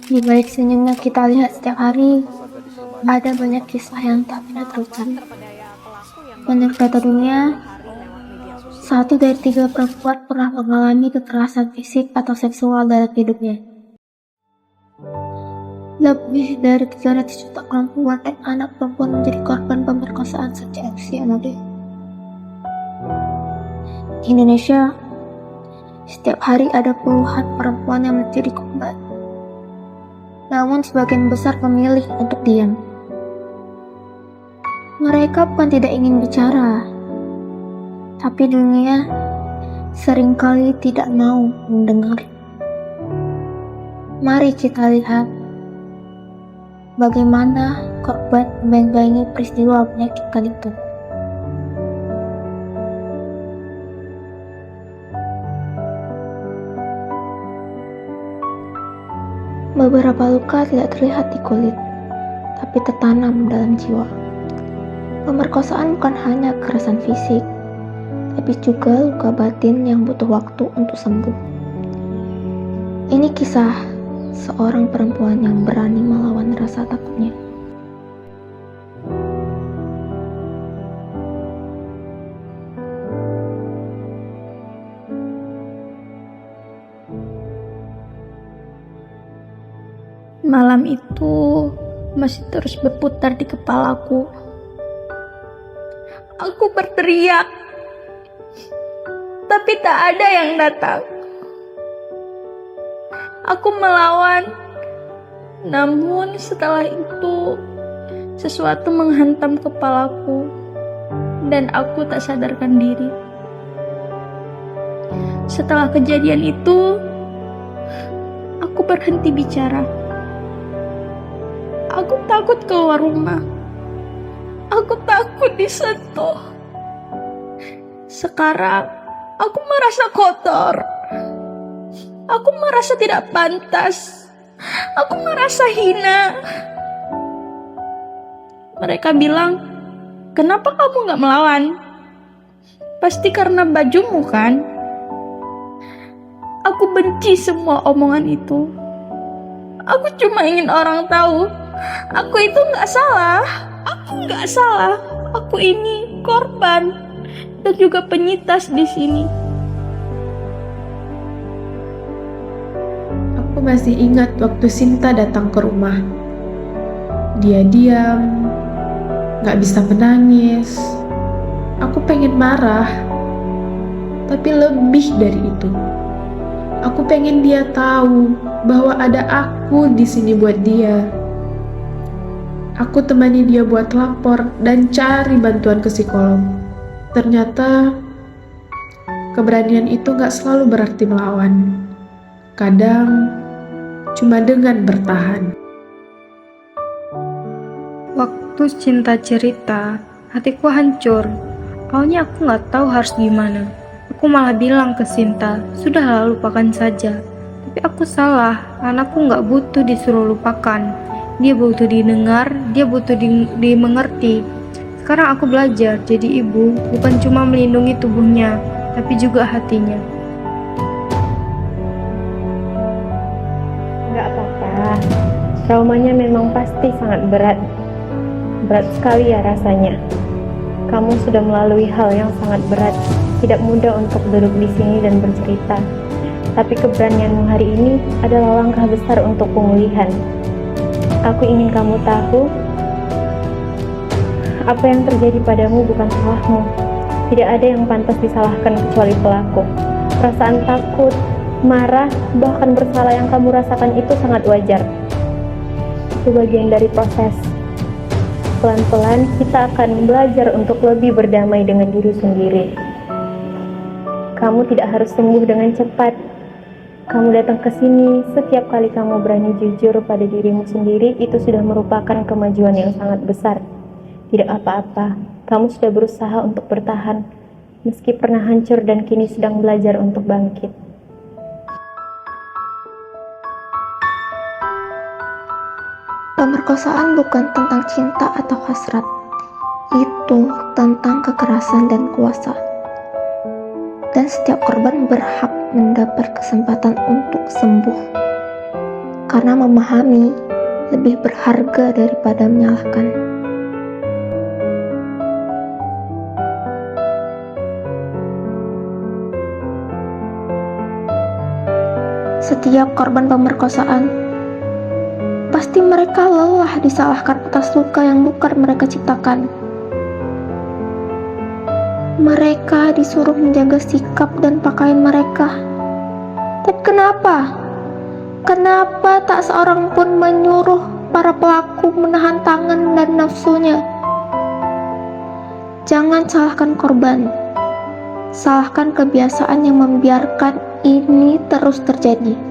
Di balik senyumnya kita lihat setiap hari, ada banyak kisah yang tak pernah terlupakan. Menurut data dunia, 1 dari 3 perempuan pernah mengalami kekerasan fisik atau seksual dalam hidupnya. Lebih dari 300 juta perempuan dan anak perempuan menjadi korban pemerkosaan sejak usia muda. Di Indonesia, setiap hari ada puluhan perempuan yang menjadi korban. Namun sebagian besar memilih untuk diam. Mereka bukan tidak ingin bicara, tapi dunia seringkali tidak mau mendengar. Mari kita lihat bagaimana korban membayang-bayangi peristiwa menyakitkan itu. Beberapa luka tidak terlihat di kulit, tapi tertanam dalam jiwa. Pemerkosaan bukan hanya kekerasan fisik, tapi juga luka batin yang butuh waktu untuk sembuh. Ini kisah seorang perempuan yang berani melawan rasa takutnya. Malam itu masih terus berputar di kepalaku. Aku berteriak, tapi tak ada yang datang. Aku melawan, namun setelah itu sesuatu menghantam kepalaku dan aku tak sadarkan diri. Setelah kejadian itu, aku berhenti bicara. Aku takut keluar rumah. Aku takut disentuh. Sekarang, aku merasa kotor. Aku merasa tidak pantas. Aku merasa hina. Mereka bilang, kenapa kamu gak melawan? Pasti karena bajumu kan? Aku benci semua omongan itu. Aku cuma ingin orang tahu, aku itu gak salah. Aku gak salah. Aku ini korban dan juga penyintas di sini. Aku masih ingat waktu Sinta datang ke rumah. Dia diam, gak bisa menangis. Aku pengen marah, tapi lebih dari itu. Aku pengen dia tahu bahwa ada aku di sini buat dia. Aku temani dia buat lapor dan cari bantuan ke psikolog. Ternyata keberanian itu gak selalu berarti melawan. Kadang cuma dengan bertahan. Waktu Cinta cerita, hatiku hancur. Awalnya aku gak tahu harus gimana. Aku malah bilang ke Sinta, sudahlah lupakan saja. Tapi aku salah, anakku gak butuh disuruh lupakan. Dia butuh didengar, dia butuh dimengerti. Sekarang aku belajar jadi ibu, bukan cuma melindungi tubuhnya, tapi juga hatinya. Gak apa-apa, traumanya memang pasti sangat berat. Berat sekali ya rasanya. Kamu sudah melalui hal yang sangat berat. Tidak mudah untuk duduk di sini dan bercerita. Tapi keberanianmu hari ini adalah langkah besar untuk pemulihan. Aku ingin kamu tahu, apa yang terjadi padamu bukan salahmu. Tidak ada yang pantas disalahkan kecuali pelaku. Perasaan takut, marah, bahkan bersalah yang kamu rasakan itu sangat wajar. Itu bagian dari proses. Pelan-pelan kita akan belajar untuk lebih berdamai dengan diri sendiri. Kamu tidak harus sembuh dengan cepat. Kamu datang ke sini, setiap kali kamu berani jujur pada dirimu sendiri, itu sudah merupakan kemajuan yang sangat besar. Tidak apa-apa, kamu sudah berusaha untuk bertahan, meski pernah hancur dan kini sedang belajar untuk bangkit. Pemerkosaan bukan tentang cinta atau hasrat. Itu tentang kekerasan dan kuasa. Dan setiap korban berhak mendapat kesempatan untuk sembuh. karena memahami lebih berharga daripada menyalahkan. Setiap korban pemerkosaan, pasti mereka lelah disalahkan atas luka yang bukan mereka ciptakan. Mereka disuruh menjaga sikap dan pakaian mereka. Tapi kenapa? Kenapa tak seorang pun menyuruh para pelaku menahan tangan dan nafsunya? Jangan salahkan korban. Salahkan kebiasaan yang membiarkan ini terus terjadi.